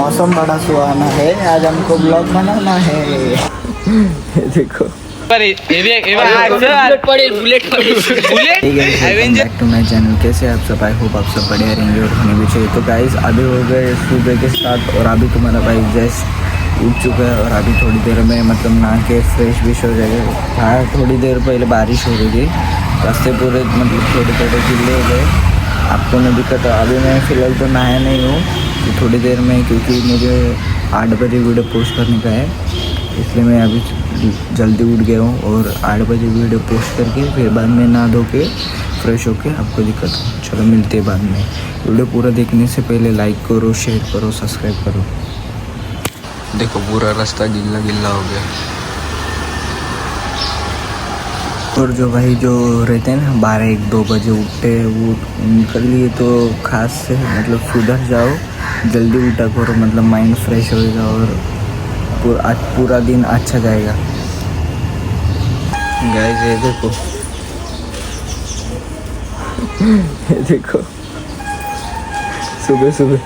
मौसम बड़ा सुहाना है, आज हमको ब्लॉग बनाना है। देखो बैक टू माई चैनल। कैसे आप सब? आई होप आप सब बढ़िया रहेंगे और होने भी चाहिए। तो गाइस अभी हो गए सुबह के स्टार्ट और अभी तुम्हारा भाई जस्ट उठ चुका है और अभी थोड़ी देर में मतलब नहा के फ्रेश विश हो जाएगा। हाँ, थोड़ी देर पहले बारिश हो रही थी, रास्ते पूरे मतलब थोड़े थोड़े गिले हो गए। आपको नहीं दिक्कत? अभी मैं फ़िलहाल तो नहाया नहीं हूँ, तो थोड़ी देर में, क्योंकि मुझे 8 बजे वीडियो पोस्ट करने का है, इसलिए मैं अभी जल्दी उठ गया हूँ और 8 बजे वीडियो पोस्ट करके फिर बाद में नहा धो के फ्रेश होके आपको दिक्कत हो। चलो मिलते हैं बाद में। वीडियो पूरा देखने से पहले लाइक करो, शेयर करो, सब्सक्राइब करो। देखो पूरा रास्ता गिल्ला गिल्ला हो गया। और जो भाई जो रहते हैं ना 12-1-2 बजे उठते वो उनके लिए तो खास से मतलब सुधर जाओ, जल्दी उठा करो, मतलब माइंड फ्रेश होएगा और आज पूरा दिन अच्छा जाएगा। गाइस ये देखो ये देखो सुबह सुबह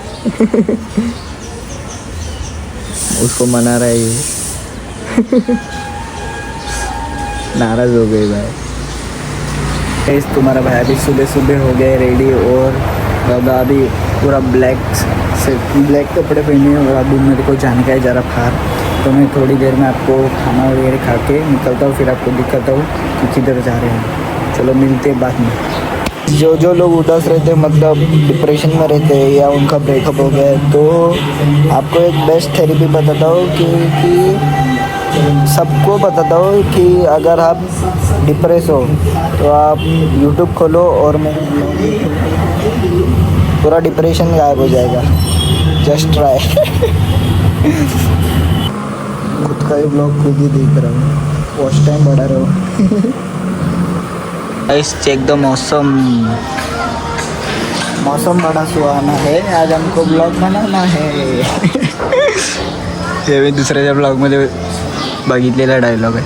उसको मना रहा है ये। नाराज हो गई भाई। तुम्हारा भाई अभी सुबह सुबह हो गए रेडी और दादा अभी पूरा ब्लैक कपड़े पहने और अभी मेरे को जाने का है ज़रा बाहर, तो मैं थोड़ी देर में आपको खाना वगैरह खा के निकलता हूँ, फिर आपको दिखाता हूँ कि किधर जा रहे हैं। चलो मिलते हैं बाद में। जो लोग उदास रहते हैं, मतलब डिप्रेशन में रहते हैं या उनका ब्रेकअप हो गया है, तो आपको एक बेस्ट थेरेपी बताता हूँ कि सबको बताता हूँ कि अगर आप डिप्रेस हो तो आप यूट्यूब खोलो और मैं पूरा डिप्रेशन गायब हो जाएगा। Just try. खुद का ही ब्लॉग खुद ही देख रहा हूँ, वॉच टाइम बढ़ा रहा हूँ। गाइस चेक द मौसम बड़ा सुहाना है, आज हमको ब्लॉग बनाना है। हे मी दुसऱ्याच्या ब्लॉगमध्ये बघितलेला डायलॉग आहे।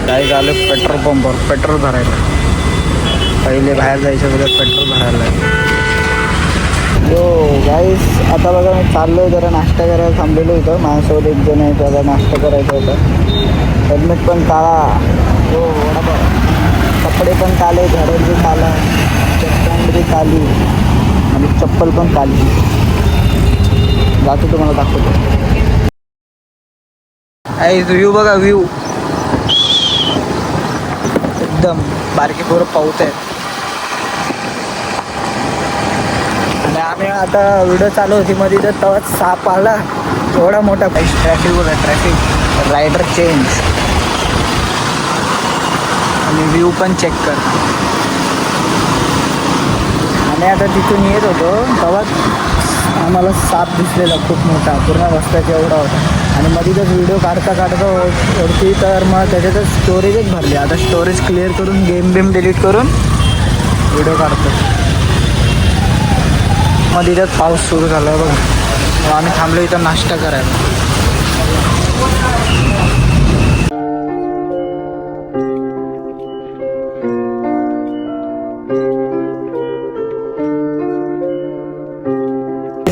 काय झालं पेट्रोल पंपवर पेट्रोल भरायला, पहिले बाहेर जायचं होतं पेट्रोल भरायला। जो गाईस आता बघा मी चाललो आहे जरा नाश्ता करायला थांबलेलो होतं, माझ्यासोबत एक जण आहे, त्याला नाश्ता करायचा होता। हेल्मेट पण काळा, हो कपडे पण काळे, घरात बी काला, चप्पल बी काली आणि चप्पल पण काली। जातो तुम्हाला दाखवतो। व्ह्यू बघा, व्ह्यू एकदम बारके पोरं पाऊस आहेत। आणि आम्ही आता व्हिडिओ चालू होती मध्ये तर तेव्हा साप आला एवढा मोठा। ट्रॅफिक रायडर चेंज आणि व्ह्यू पण चेक कर। आणि आता तिथून येत होतो तेव्हा आम्हाला साप दिसलेला खूप मोठा, पूर्ण रस्त्याचा एवढा होता। आणि मध्येच व्हिडिओ काढता वरती तर मग त्याच्यातच स्टोरेजच भरली। आता स्टोरेज क्लिअर करून गेम डिलीट करून व्हिडिओ काढतो। मध्येच पाऊस सुरू झाला आहे बघा, आम्ही थांबलो इथं नाश्ता करायला।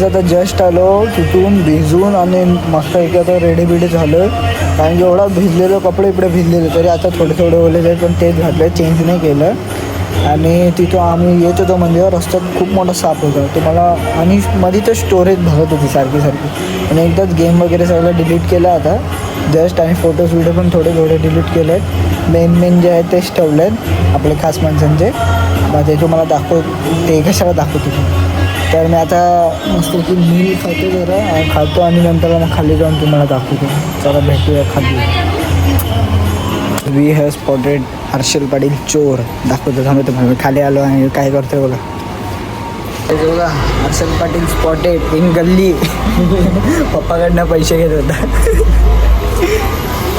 आता जस्ट आलो तिथून भिजून आणि मस्त एखादं रेडी बिडी झालं, कारण की एवढा भिजलेलं कपडे इकडे भिजलेले, तरी आता थोडे ओले आहेत पण तेच घातलं, चेंज नाही केलं। आणि तिथं आम्ही येत होतो म्हणजे रस्त्यात खूप मोठा साप होता तुम्हाला, आणि मध्ये तर स्टोरेज भरत होती सारखी आणि एकदाच गेम वगैरे सगळं डिलीट केलं आता जस्ट, आणि फोटोज व्हिडिओ पण थोडे डिलीट केले आहेत। मेन जे आहे तेच ठेवले आहेत आपले खास माणसांचे, मग ते तुम्हाला ते कशाला दाखवतो। तर मी आता मस्त की मील खातो आणि नंतर मग खाली जाऊन तुम्हाला दाखवतो। चला भेटूया खाली। We have spotted Harshal Patil चोर, दाखवतो थांबतो मी खाली आलो आणि काय करतोय बघा। बघा हर्षल पाटील स्पॉटेड इन गल्ली। पप्पाकडनं पैसे घेत होता।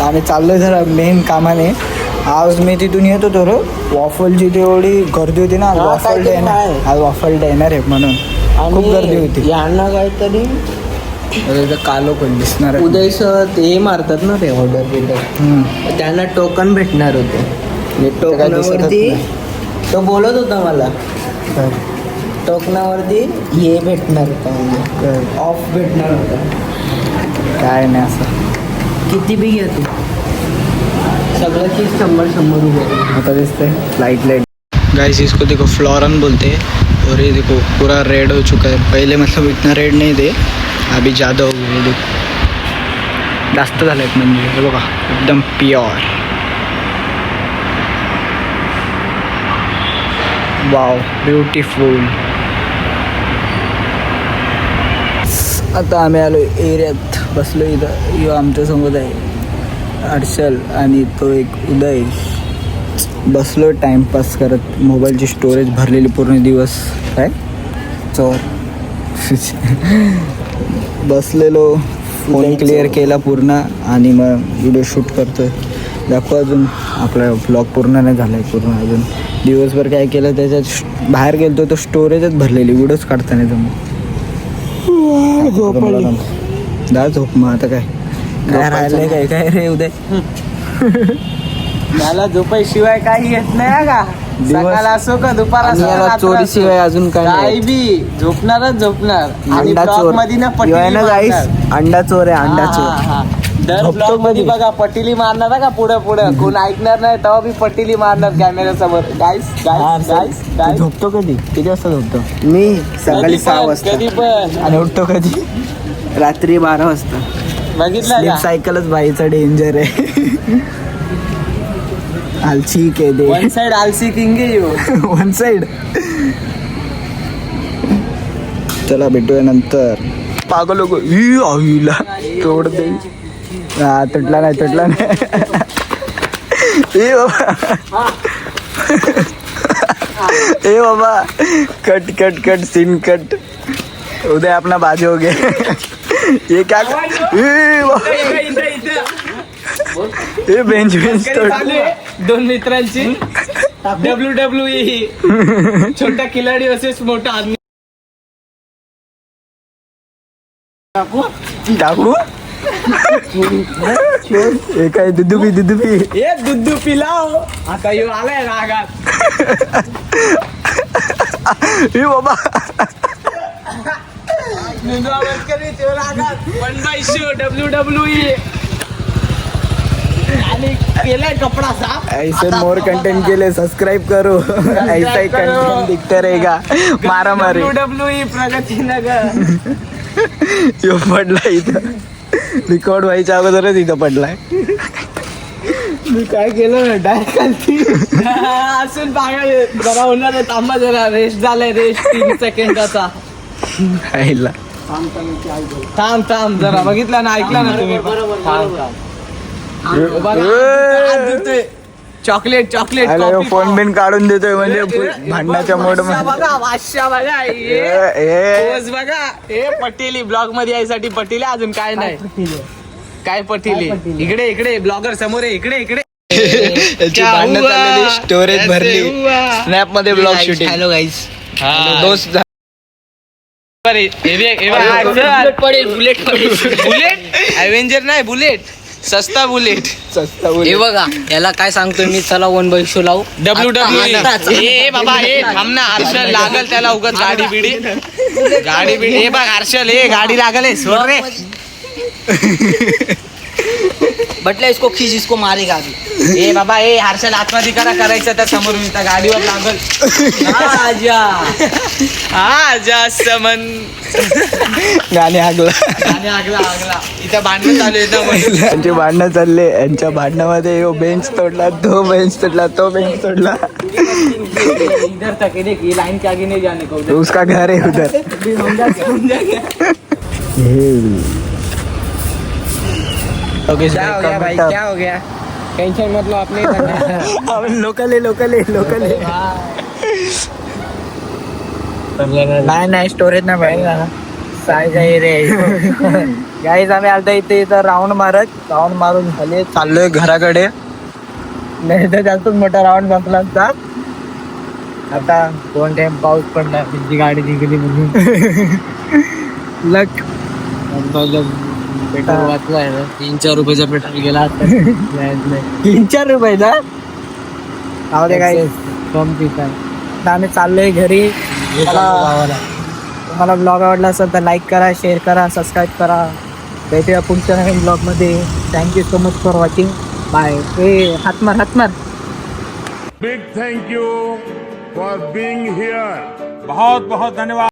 आम्ही चाललो जरा मेन कामाने। आज मी तिथून येत होतो रे, वॉफलची तेवढी गर्दी होती ना, वॉफल डे आज वॉफल डे येणार आहे म्हणून खूप गर्दी होती। यांना काहीतरी कालो पण दिसणार, उदय ते मारतात ना ते ऑर्डर बिल्डर, त्यांना टोकन भेटणार होते। टोकनवरती तो बोलत होता मला टोकनावरती हे भेटणार होता म्हणजे ऑफ भेटणार होता. काय नाही असं. किती बी घे तू सगळं चीज 100 रुपये. आता दिसते लाइट गाइस, इसको देखो फ्लोरन बोलते हैं और ये देखो पूरा रेड हो चुका है. पहले मतलब इतना रेड नहीं थे, अभी ज़्यादा हो गया. देखो जास्त झालं आहे म्हणजे हे बघा एकदम प्युअर. Wow beautiful. आता आम्ही आलो एरियात, बसलो इथं. यो आमच्यासमोर आहे हर्षल आणि तो एक उदय. बसलो टाइमपास करत. मोबाईलची स्टोरेज भरलेली पूर्ण दिवस. काय चोर बसलेलो, फोन क्लिअर केला पूर्ण आणि मग व्हिडिओ शूट करतोय. दाखव अजून आपला ब्लॉग पूर्ण नाही झाला आहे. पूर्ण अजून दिवसभर काय केलं त्याच्यात बाहेर गेलो तो स्टोरेजच भरलेली, व्हिडिओज काढता नाही जमून. दा झोप मग आता काय राहिलंय काय काय रे उदय. मला झोपायशिवाय काही येत नाही का. सकाळ असो का दुपार असो चोरीशिवाय अजून काय काही बी झोपणारच झोपणार. आणि अंडा ब्लॉग चोर मध्ये ना अंडा चोर आहे. अंडा चोर दर ब्लॉग मध्ये बघा पटिली मारणार का पुढे कोण ऐकणार नाही तेव्हा मी पटिली मारणार कॅमेरा समोर. गाईस झोपतो कधी? किती वाजता झोपतो? मी सकाळी 6 वाजता. कधी पण. आणि उठतो कधी? रात्री 12 वाजता. बघितलं का? सायकलच बाईचा डेंजर आहे. आलसी के दे वन साइड आलसी किंग वन साइड. चला भेटूया नंतर. पागल लोक आईला तोड दे. हा तुटला नाही ए बाबा ए बाबा कट सीन कट. उदय अपना बाजू हो गया. ये क्या ये बेंच दोन मित्रांची WWE छोटा खिलाडी वर्सेस मोठा आदमी. टाकू हे काय दुधुबी ये दूध पिलाव. आता येऊ आलाय रागात. हे बाबा WWE आणि केलाय कपडा साफ. ऐसे मोर कंटेंट के लिए सब्सक्राइब करो. ऐसा ही कंटेंट दिखता रहेगा. मारा मारी WWE प्रगती नगर. यो पडला इथं. रिकॉर्ड व्हायच्या अगोदरच इथं पडलाय. मी काय केलं ना डायरेक्ट खालती असून पागल जरा होणार. थांबा जरा रेस्ट झालाय. रेस्ट 3 सेकंदाचा. आईला थांब जरा. बघितला ना ऐकला ना तुम्ही. चॉकलेट फोन बिन काढून देतोय म्हणजे भांडणाच्या मोड मध्ये. बघा हे पटेली ब्लॉग मध्ये यायसाठी पटेली. अजून काय नाही. काय पटेली. इकडे ब्लॉगर समोर आहे. इकडे याची भांडणं चाललेली. स्टोरेज भरली. स्नॅप मध्ये ब्लॉग शूटिंग. हॅलो गाईस. दोस्त बुलेट अव्हेंजर नाही बुलेट. सस्ता बुलेट. हे बघा याला काय सांगतोय मी. चला 1 शो लावू. WWE. ए बाबा हे थांब ना. हर्षल लागल त्याला उगाच गाडी बिडी. हे बघ हर्षल हे गाडी लागल आहे. सोड रे. बटला इसको खींच इसको मारेगा अभी. ए बाबा ए हर्षल आत्महत्या करायचं त्या समोर मी त्या गाडीवर लागल. आजा समन गाणे हागला. आणि आगला इथं भांडण चालू आहे. यांची भांडणं चालले. यांच्या भांडणामध्ये यो बेंच तोडला, तो बेंच तोडला, तो बेंच तोडला. इधर तक ये लाइन के आगे नहीं जाने को. उसका घर है उधर. ओके क्या हो गया. टेंशन मतलब आपने लोकल है. नाही स्टोरेज नाही पाहिजे. गाईज आम्ही आता इथं राऊंड मारून झाले. चाललोय घराकडे. नाही तर जास्तच मोठा राऊंड संपला असता. आता 2 टाइम पाऊस पडला. तुमची गाडी निघली म्हणून लक. पेट्रोल वाचलाय ना. 3-4 रुपयाचा पेट्रोल गेला. 3-4 रुपयाचा. काय फॉर्म ठीक आहे आता आम्ही चाललोय घरी. तुम्हाला ब्लॉग आवडला असेल तर लाईक करा, शेअर करा, सबस्क्राईब करा. भेटूया पुढच्या नवीन ब्लॉगमध्ये. Thank you so much for watching. Bye. हातमार. Big thank you for being here. बहुत बहुत धन्यवाद.